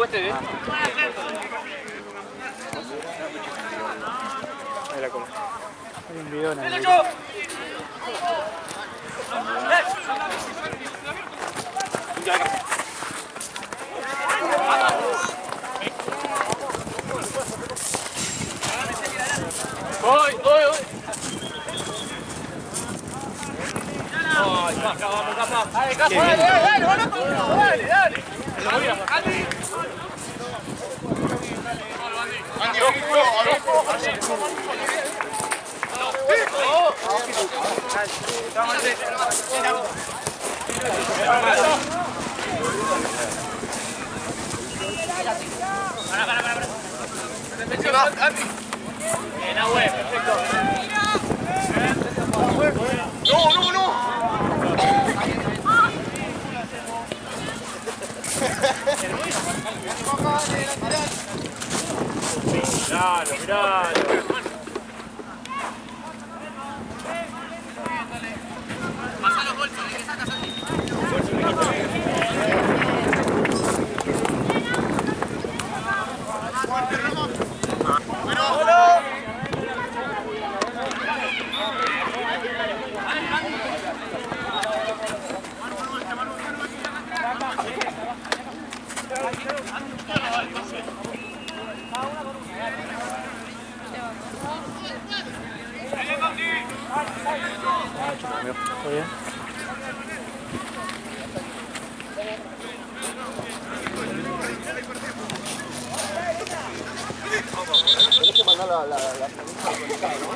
este, Ahí la cola. Hay un video en el ¡Voy! ¡Ay, Capa, vamos, Capa! ¡Dale, Capa! ¡Dale! ¡Andy! Para. Bien, Agüe, perfecto. No. Miralo. Pasa los bolsos, le sacas a ti. ¿Está bien? Tenés que mandar la pregunta, ¿no?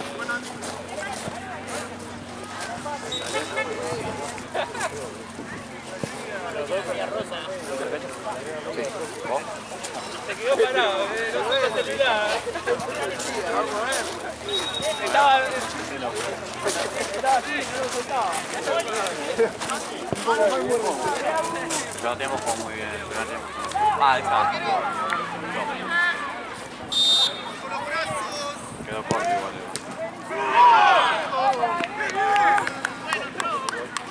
Se quedó parado, no podía terminar. Vamos a ver. Estaba así, no lo soltaba. No tenemos como muy bien. Está. Quedó corto igual.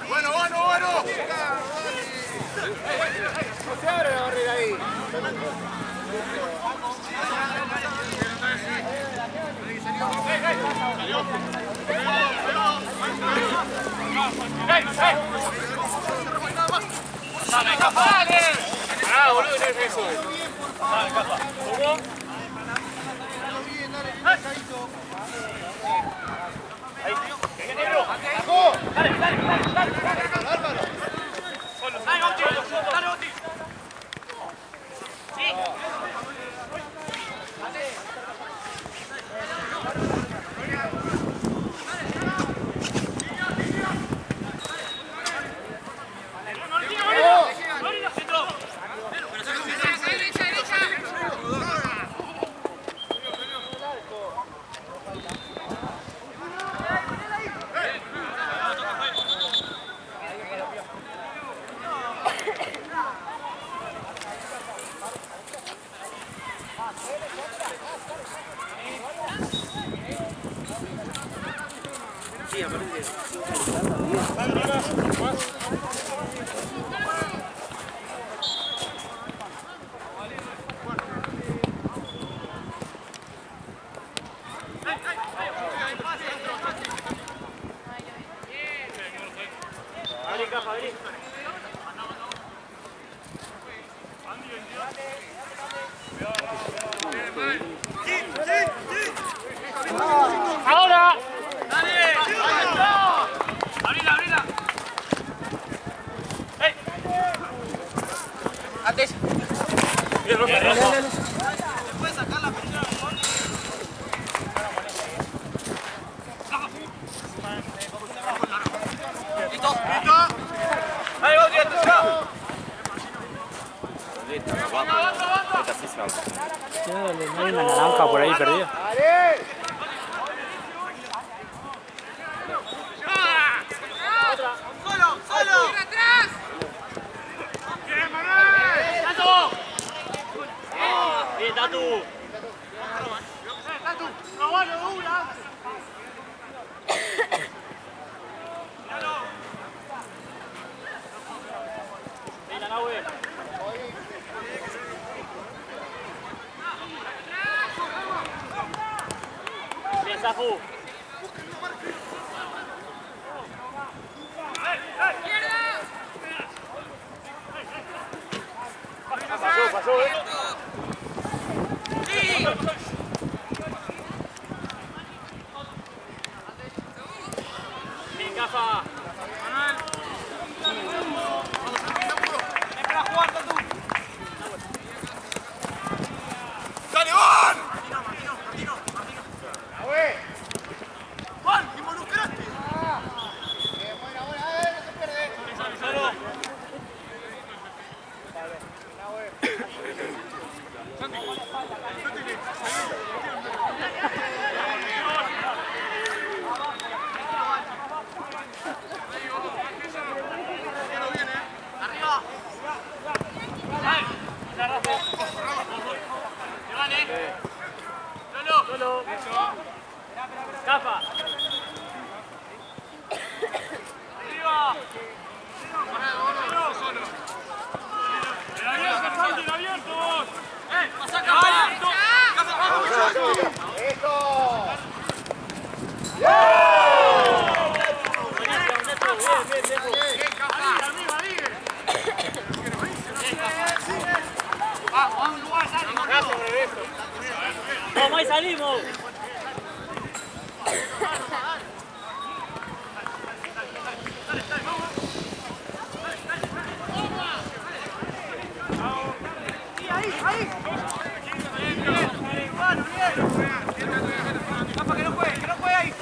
Bueno. No se abre la barrera ahí. ¡Dale, Capa! ¡Dale! ¡Ah, boludo, no es eso! ¡Dale, Capa! ¿Cómo? ¡Ahí! ¡Venga, negro! ¡Dale! ¡Álvaro! ¡Dale, Bauti! ¡Dale, Bauti! ¡Sí! ¡Ahora! ¡Dale! ¡Abrila! ¡Ey! ¡Antes! ¡Bien, Rosa! ¿Puedes sacar la pelota? ¡Listo! ¡Dale, Bauti, atención! Listo, vamos. Esta sí se va. No hay una naranja por ahí perdida. ¡Solo! ¡Atrás! ¡Bien, Manuel! ¡Tato! ¡Bien, Tatu! ¡Tatu! ¡Robalo, una! ¡Míralo! ¡Venga, Nahue! Tafu. Pasó, Bien, Cafa. ¡Dale, Juan! ¡Juan, te involucraste! Buena, no se pierde. Solo. Cafa. Arriba. Abiertos. Pasa Cafa. ¡Eso! Vamos, ahí salimos. Capa, que no juegue ahí.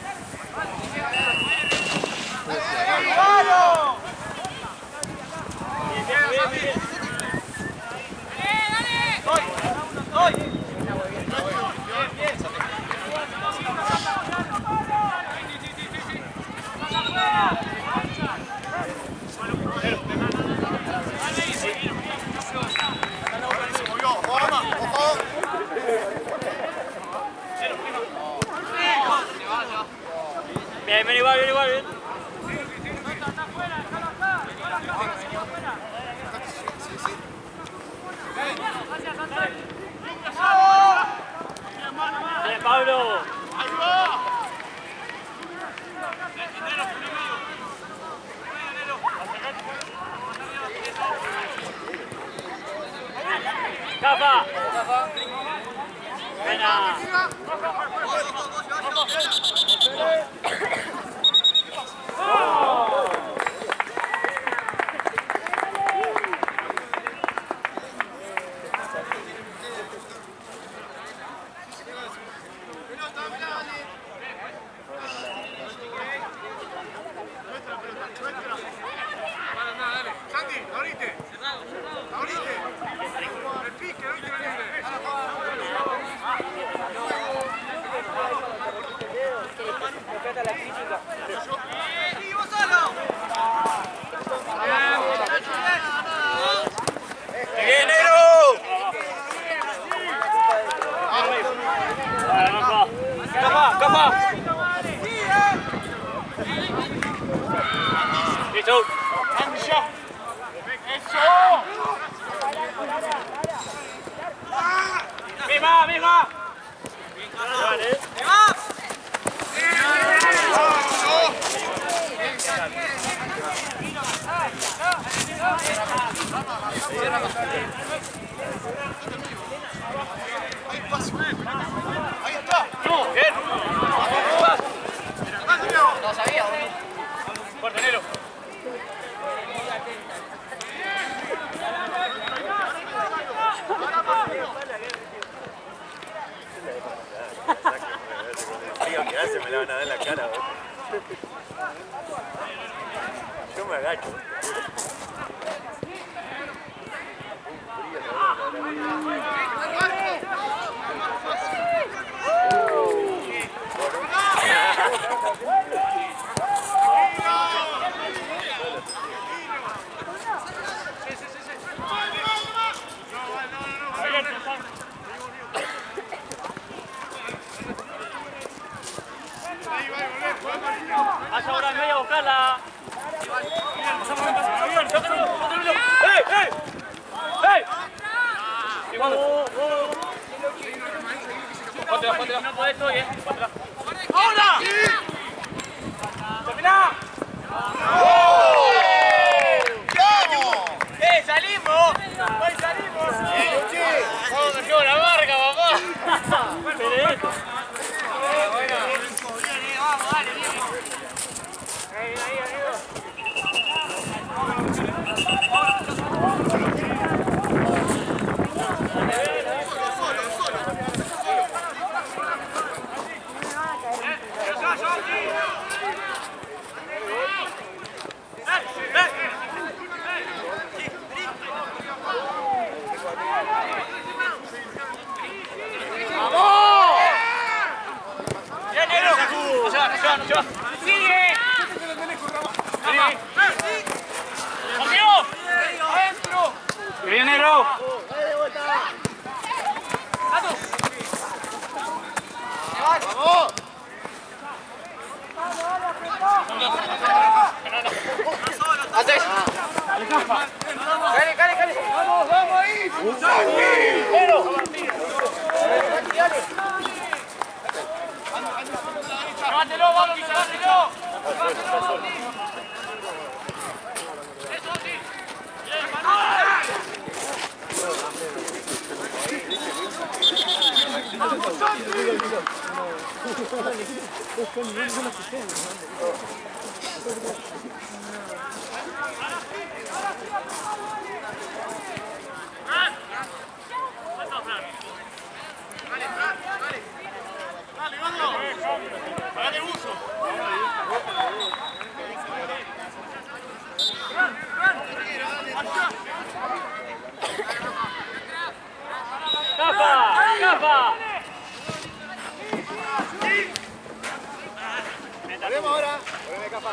Bien, igual, bien. Bien, Pablo. Cafa. Buena. Cafa. Listo. Misma. Vale. Ahí está. Bien. No sabía, Portanero. ¿Qué hace? Me la van a dar en la cara, bro. Yo me agacho. Vaya ahora en medio a buscarla. ¡Ey! Igual. No podés, estoy, Vamos, vamos ahí. Llévatelo, vamos, llévatelo. Eso sí. Volvemos ahora. Volveme, Capa.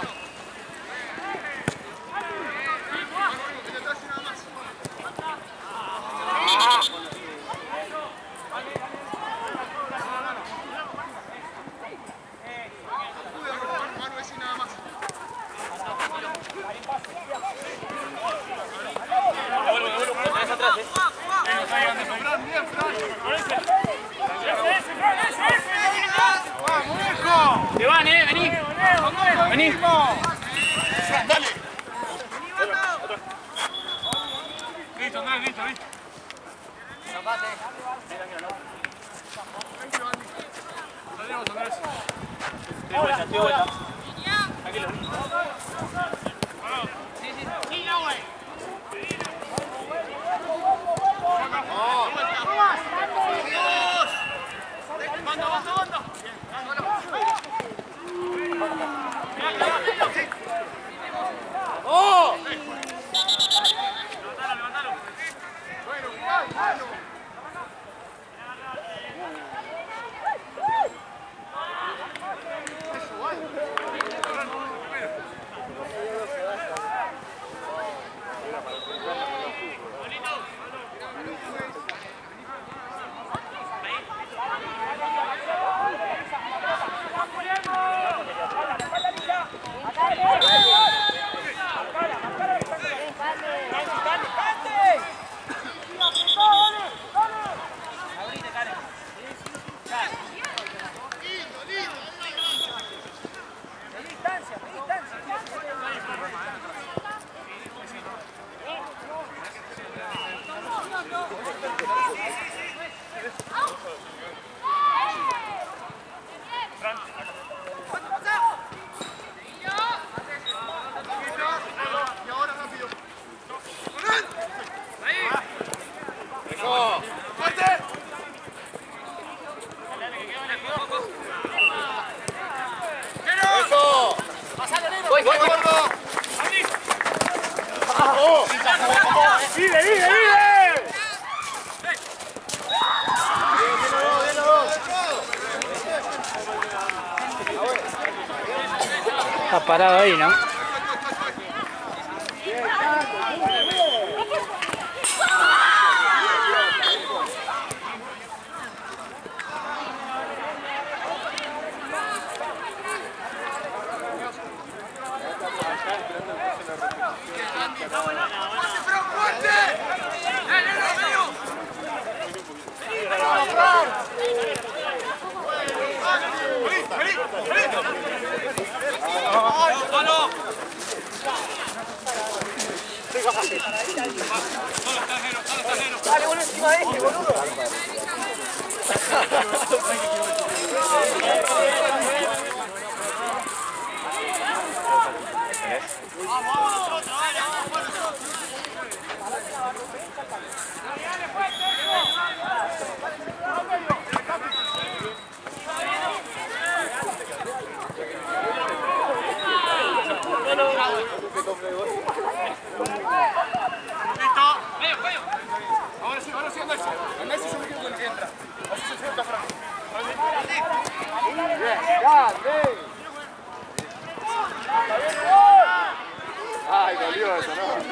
¡Que van, vení! ¡Vení! ¡Dale! Listo, Andrés, listo. Salimos, Andrés. Estoy de vuelta. Tranquilo. Sí, no, güey. ¡Banda! ¡Oh! Levantalo. Bueno. Está parado ahí, ¿no? Dale, boludo, encima de este, boludo. Ahora sí, Andrés. Andrés es el único que entra. Así se suelta, Fran. Ay, dolió eso, ¿no?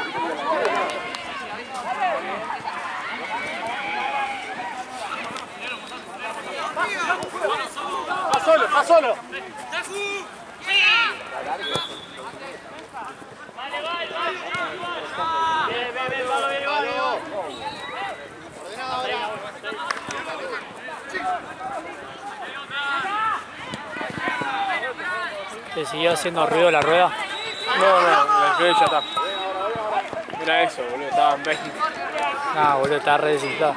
¿Te siguió haciendo ruido la rueda? No, la que ya está. Era eso, boludo, estaba en 20. Ah, boludo, está re desinflado.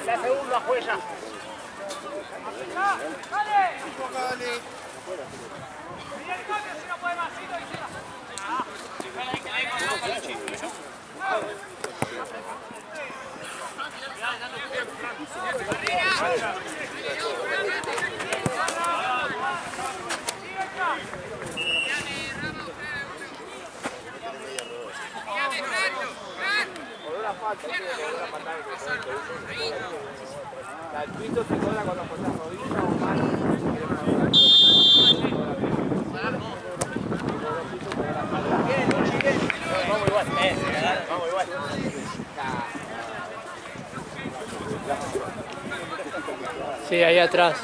La segunda juega. El pito se cobra cuando pones rodilla o mano. Vamos igual, vamos igual. Sí, ahí atrás.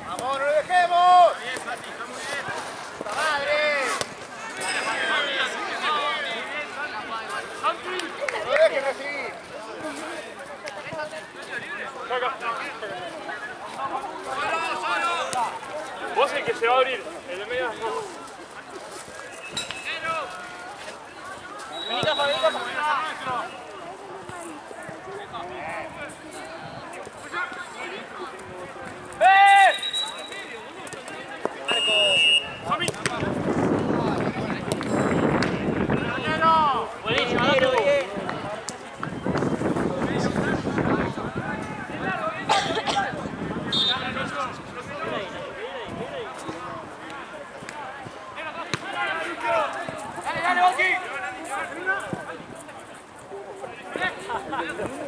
¡Vamos, no lo dejemos! ¡Puta madre! ¡No lo dejes así! Vos el que se va a abrir, el de medio. Vení, Cafa, vení, Cafa.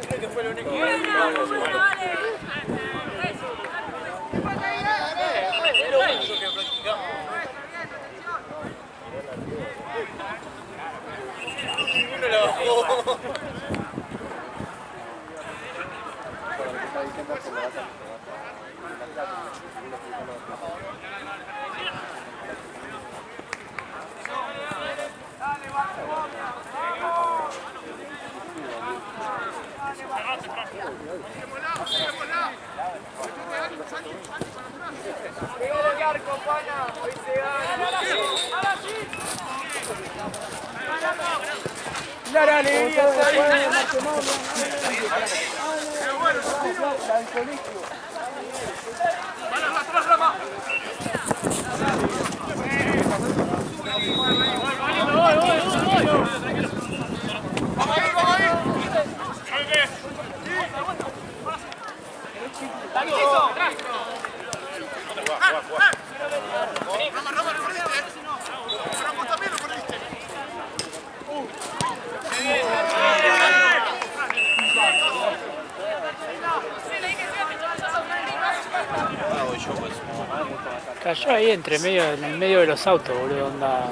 Creo que fue lo único. Ninguno lo bajó. Pegale el arco, pana. Hoy se gana. La alegría se puede Marquemón. La del colegio. Vamos Cayó ahí entre medio, en el medio de los autos, boludo, onda.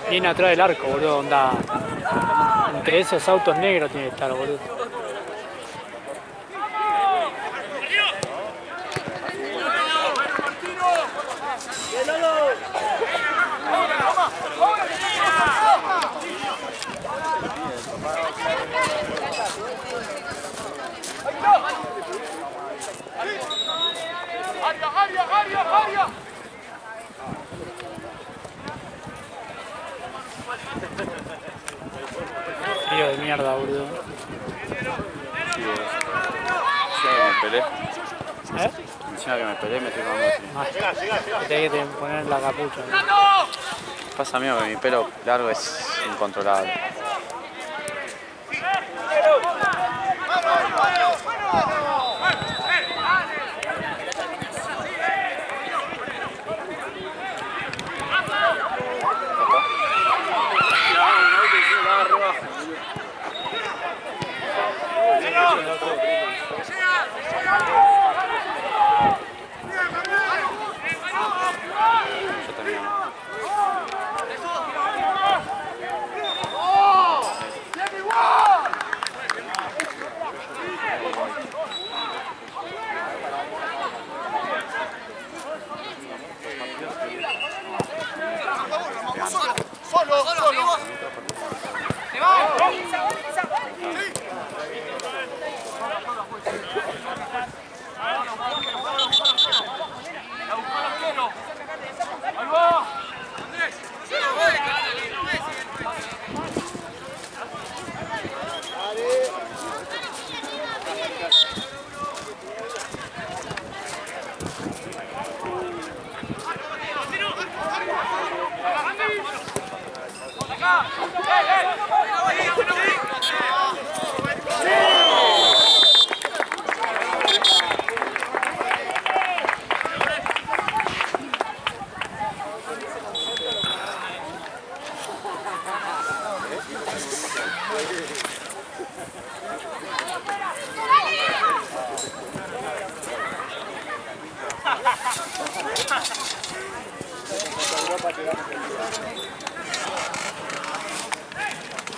Bien atrás del arco, boludo, onda. Entre esos autos negros tiene que estar, boludo. ¡Aria! Frío de mierda, boludo. Me pelé. ¿Eh? Encima que me pelé me estoy cagando así. Tenés que poner la capucha, boludo. Pasa mío que mi pelo largo es incontrolable. Yo también. Solo.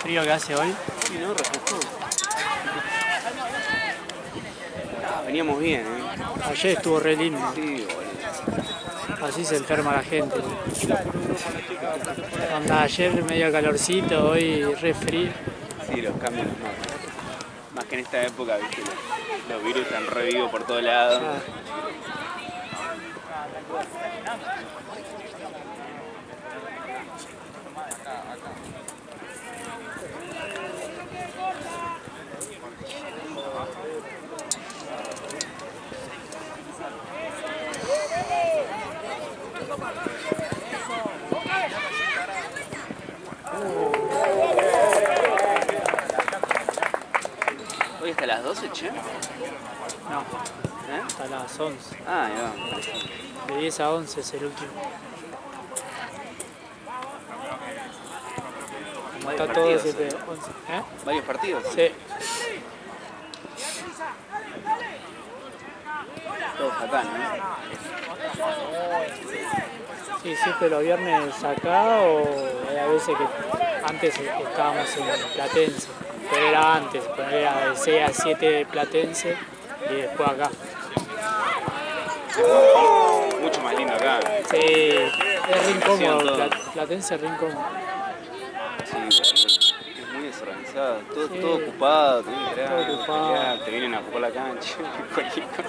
Frío que hace hoy. Sí, no, refrescó. Veníamos bien, Ayer estuvo re lindo. Sí, boludo. Así se enferma la gente. Onda, ayer medio calorcito, hoy re frío. Sí, los cambios los matan. Más que en esta época, viste, los virus están re vivos por todos lados. ¿Hoy hasta las 12, che? No, ¿Eh? hasta las 11. Ah, ahí va. De 10 a 11 es el último. Como está todo partidos, 7 a 11. ¿Eh? ¿Varios partidos? Sí. Todos acá, ¿no? Sí, siempre los viernes acá o hay a veces que antes estábamos en Platense, pero era antes, pero era de 6 a 7 Platense y después acá. Mucho más lindo acá. Sí, es re incómodo, todo. Platense es re incómodo. Sí, boludo. Es muy desorganizado. Todo ocupado, tenés que Todo entrar, ocupado. pelear, te vienen a ocupar la cancha. Cualquier cosa.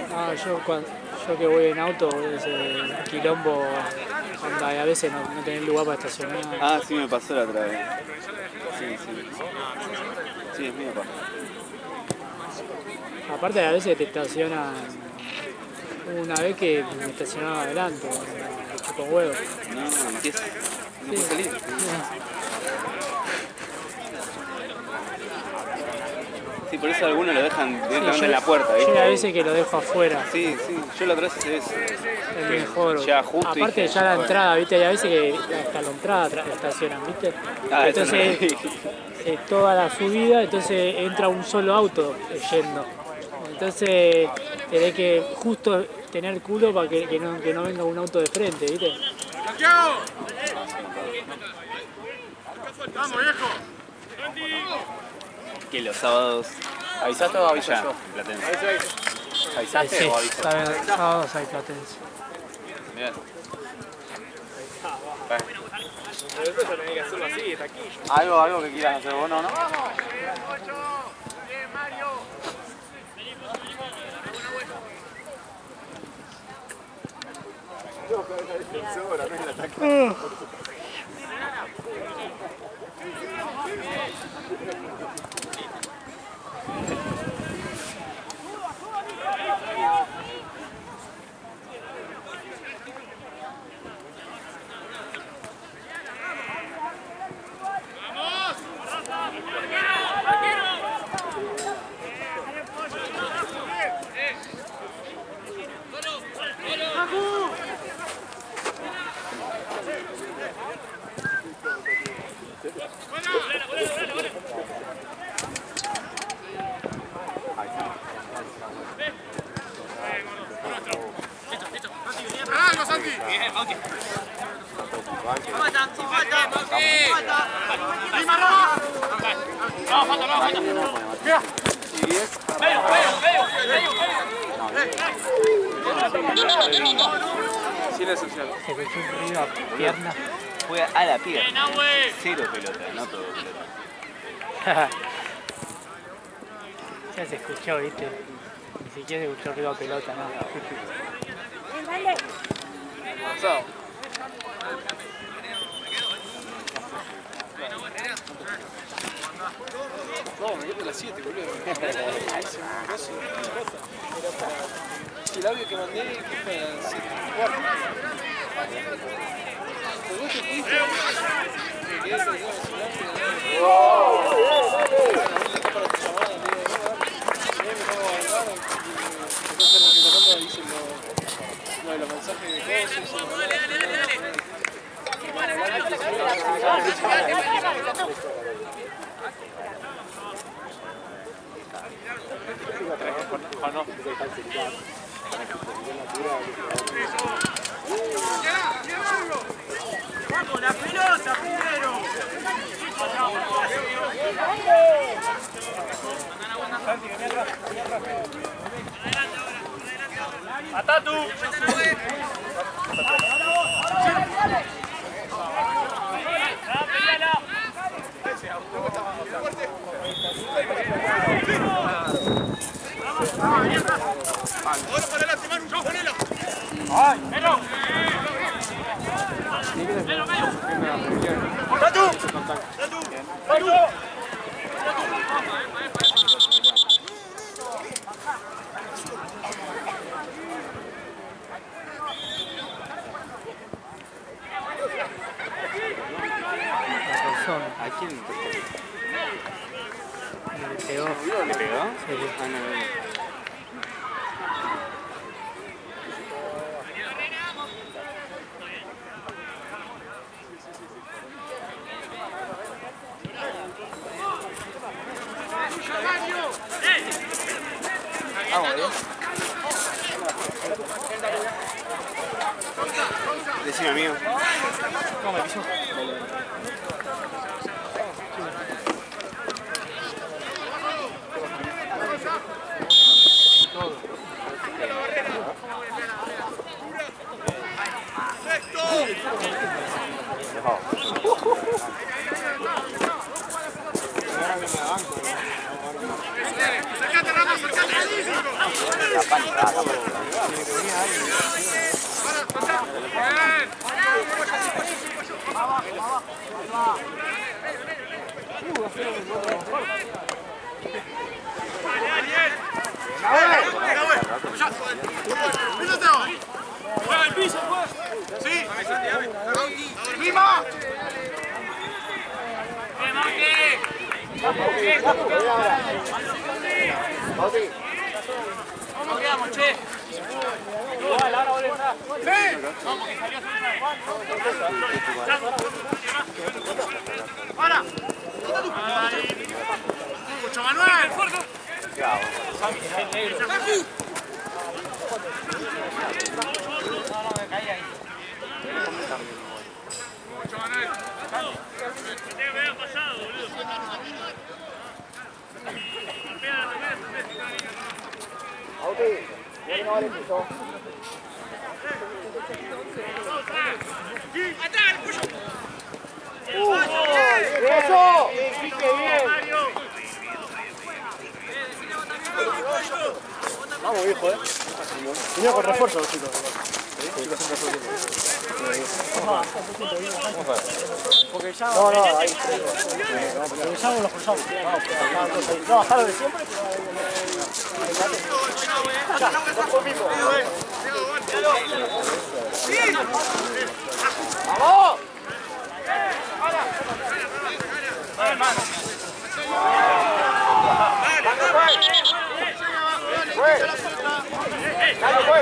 No, yo que voy en auto, ese quilombo, onda, y a veces no tenés lugar para estacionar. Ah, sí, me pasó la otra vez. Sí. Sí, es mío, papá. Aparte a veces te estacionan, una vez que me estacionaba adelante, con huevo. No, empieza. No puedo salir. Sí, por eso algunos lo dejan directamente en la puerta, ¿viste? Yo a veces que lo dejo afuera. Sí, sí, yo la otra vez hice eso. Es mejor. Ya justo Aparte dije, ya la entrada, ¿viste? Y a veces que hasta la entrada la estacionan, ¿viste? Ah, eso Entonces, no. toda la subida, entonces entra un solo auto yendo. Entonces tenés que justo tener culo para que no venga un auto de frente, ¿viste? ¡Santiago! ¡Vamos, viejo! Que los sábados... ¿Avisaste o avisé yo? Platense. ¿Avisaste Sí, o avisé? sábados hay platense. Bien. Pero eso tenés que hacerlo así, de taquillo. Algo que quieras hacer vos, ¿no? ¡Bien, Mario! ¡Algo, Santi! Bien, Bauti. ¡Lima, Roma! ¡No, falta! ¡Mira! Chile social. Se escuchó un ruido a pierna. Fue a la pierna. Cero pelota, no todo pelota. Ya se escuchó, ¿viste? Ni siquiera se escuchó ruido a pelota, ¿no? Chao. No, me quedo a las 7, boludo. El audio que mandé, que fue a las 7:15. Pero vos te fuiste. Me quedé pensando en el celular, para tu llamada, le digo, me pongo a bailar, después en la cámara hice lo de los mensajes de cosas, hice lo ¡Vamos, la pelota primero! ¡Atatu! ¡Ahora para adelante, Manu! ¡Ponela! ¡Ay! ¡Melo! ¡Tatu! ¡Tatu! ¡Tatu! ¿A quién? Le pegó. ¿Le pegó? Sí. Ah, no. Vamos, ¿eh? Decime, amigo. ¿Cómo me pisó? ¡Sacate, Ramos! ¡Sacate! ¡Juega el piso, pues! ¡Sí! ¡Lima! ¡Bien, Marque! ¡Mucho, Manuel! Auti, viene no vale piso. ¡Eso! Vamos, hijo, Venía con refuerzo, los chicos. Porque ya No, ahí. cruzamos, los cruzamos. No, hasta lo de siempre. Ya, nos comimos. ¡Vamos!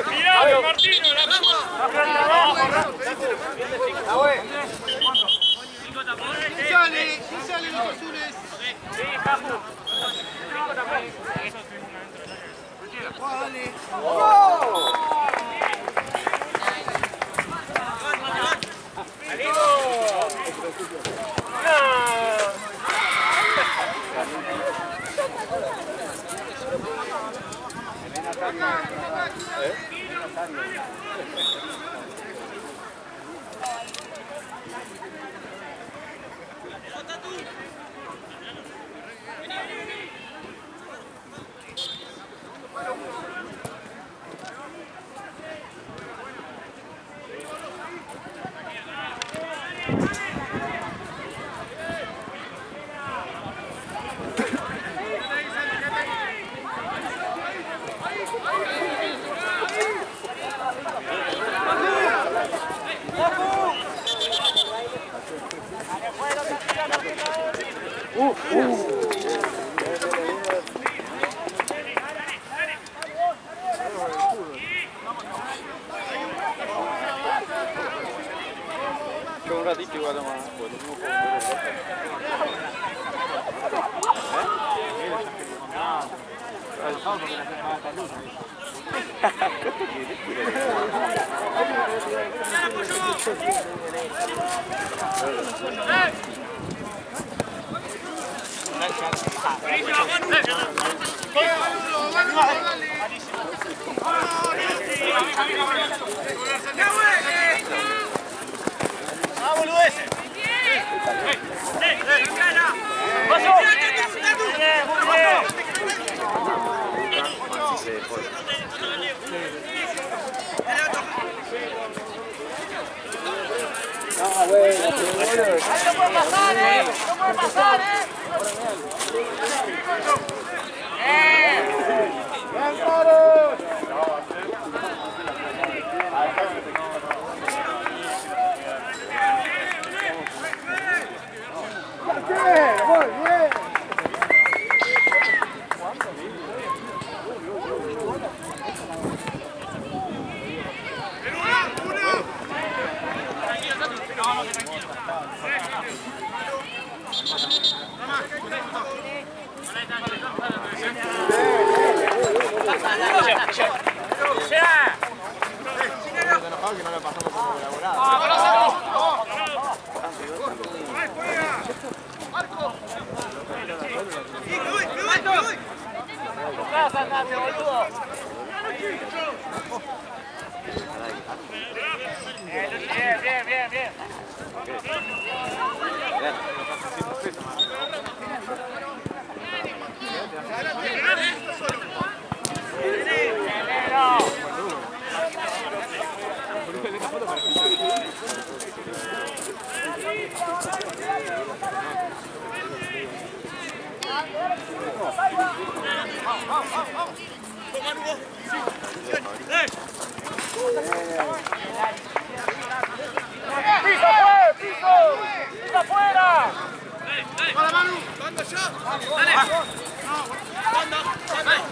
¡Mirá, Martino! ¡Sale los azules! Yo un ratito iba a tomar.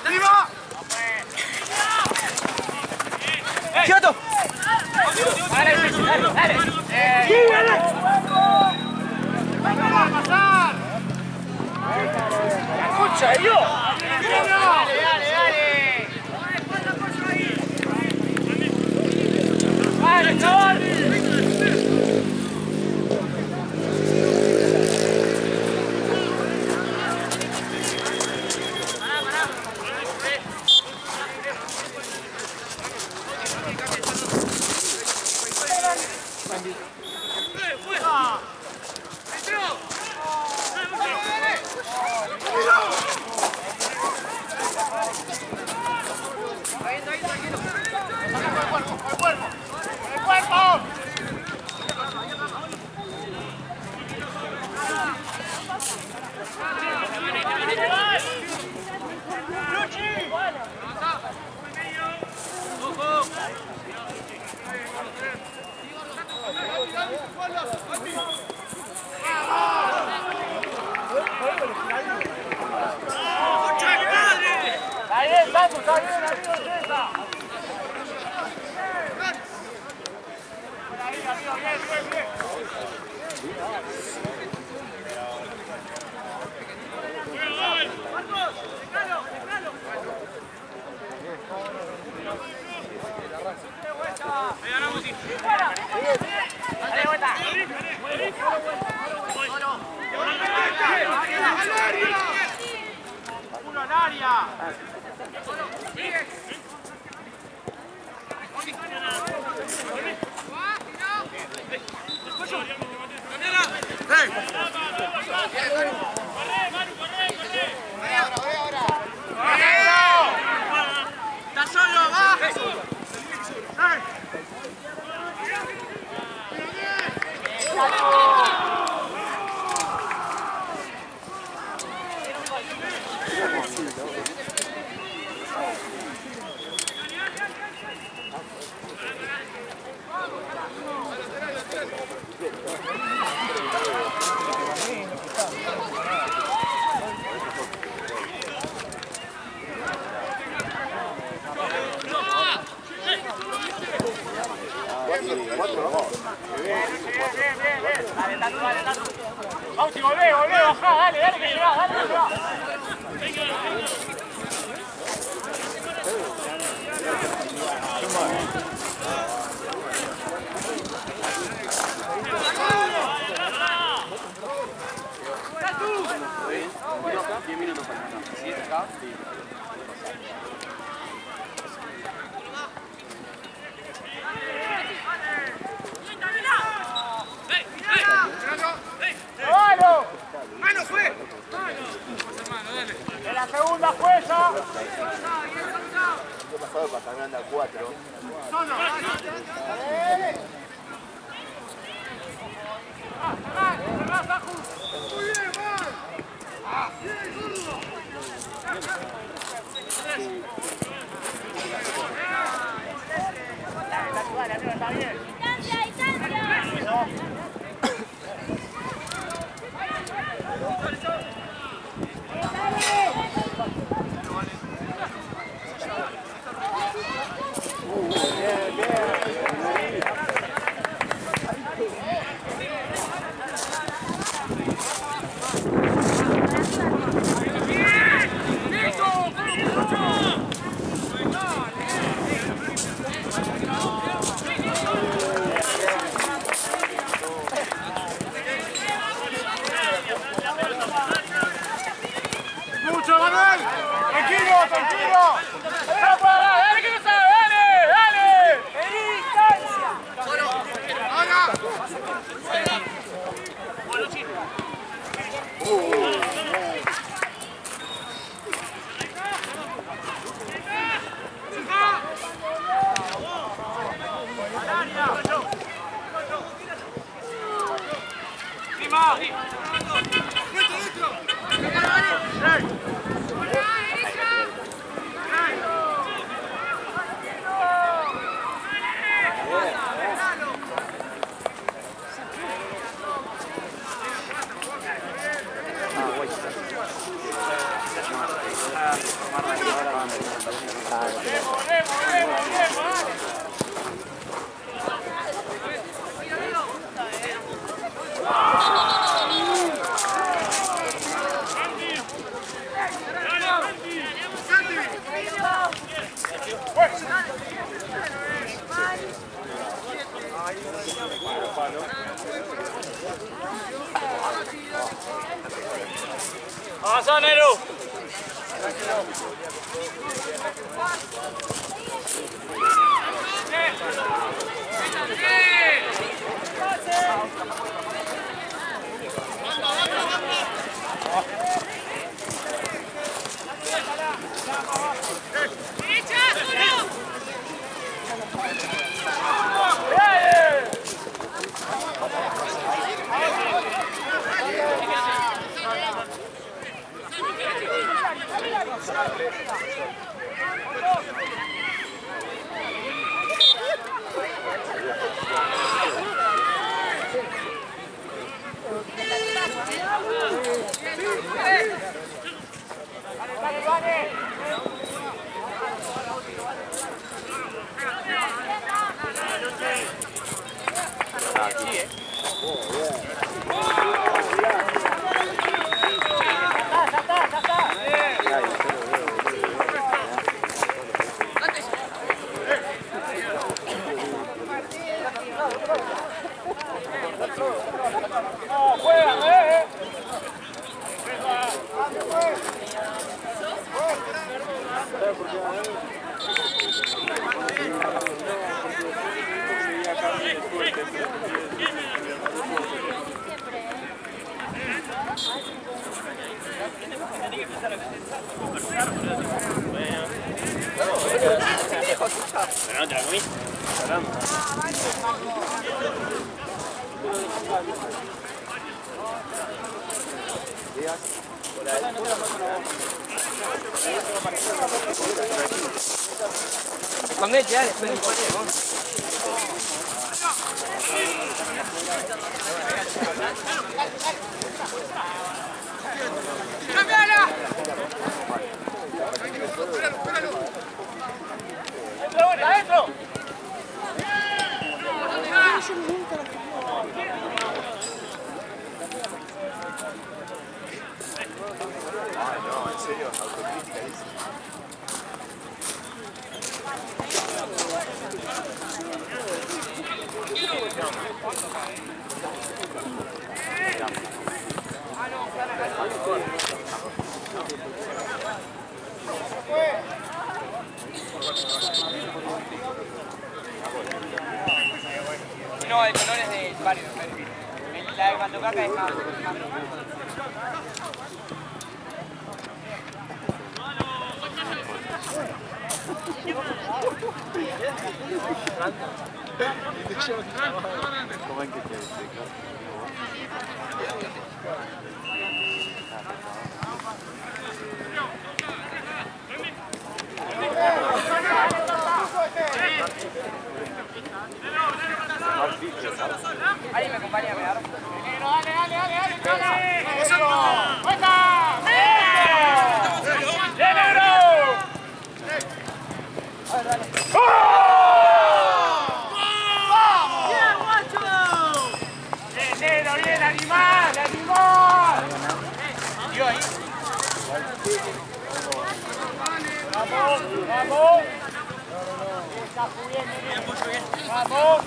¡Arriba! pasó, Nero? Pero no te la comiste. Con leche, dale, después no, el color es de válido. La de cuando caca es más. Alguien me acompaña a pegar. ¡Bien, animal! ¡Animal! ¿Dio ahí? ¡Vamos! ¡Vamos! ¡Vamos!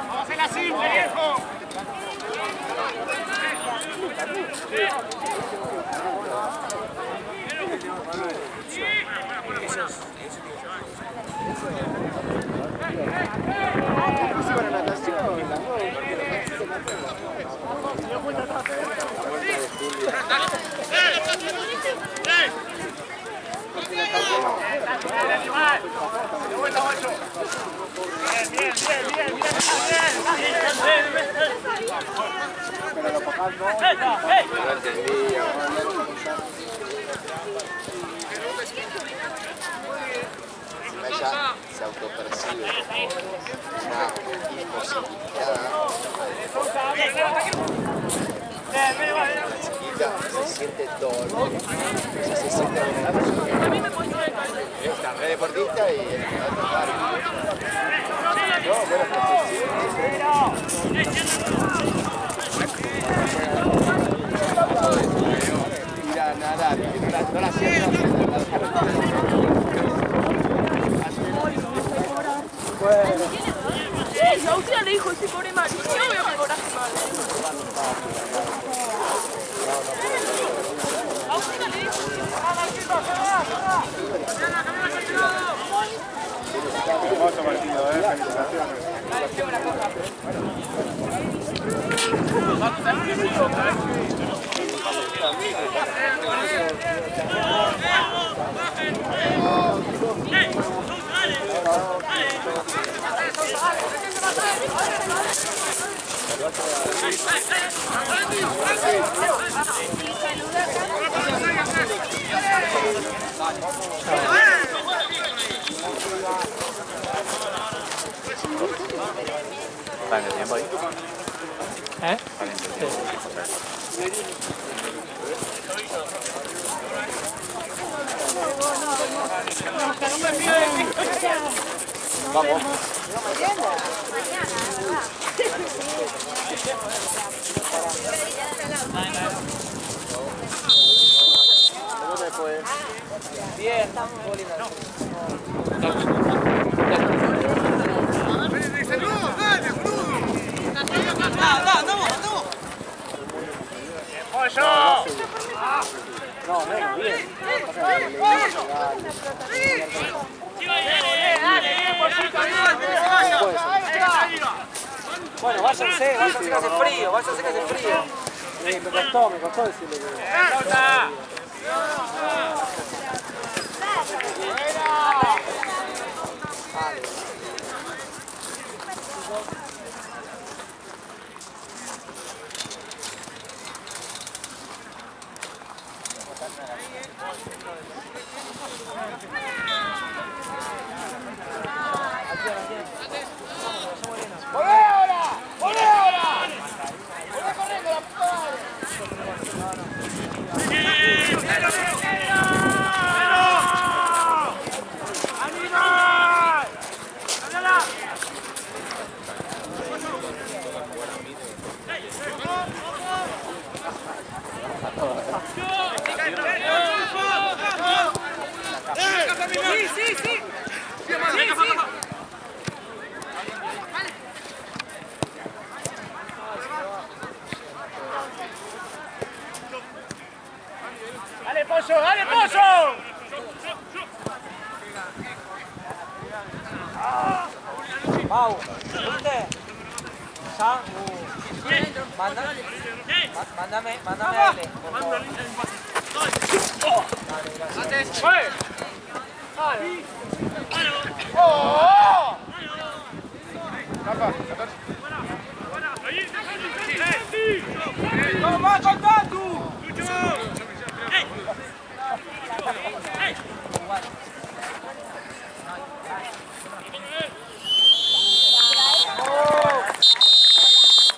¡Vamos a hacerla simple, viejo! Para natación, ¡Animal! ¡De vuelta, macho! ¡Bien, bien, bien, bien, bien! pero lo papás no. ¡Ey! No entendía. ella se autopercibe como una imposibilitada. Chiquita, se siente dolor, ella se siente una re deportista y el que va a tocar. No, bueno, ir a nadar, no la siento. Sí, Agustina le dijo, sí, pobre Mari. Yo voy a hacer coraje, Mari. Agustina le dijo, Hermoso partido, felicitaciones. ¿Para el tiempo ahí? ¿Eh? Vamos. Bien, estamos volviendo. Bueno, váyanse que hace frío, váyanse que hace frío. Me costó decirle que... ¡Dale, Pollo! ¡Dale, Pollo! Pau, ¿viste? ¿Ya? Mándame a L, por favor. Dale, gracias. ¡Vamos,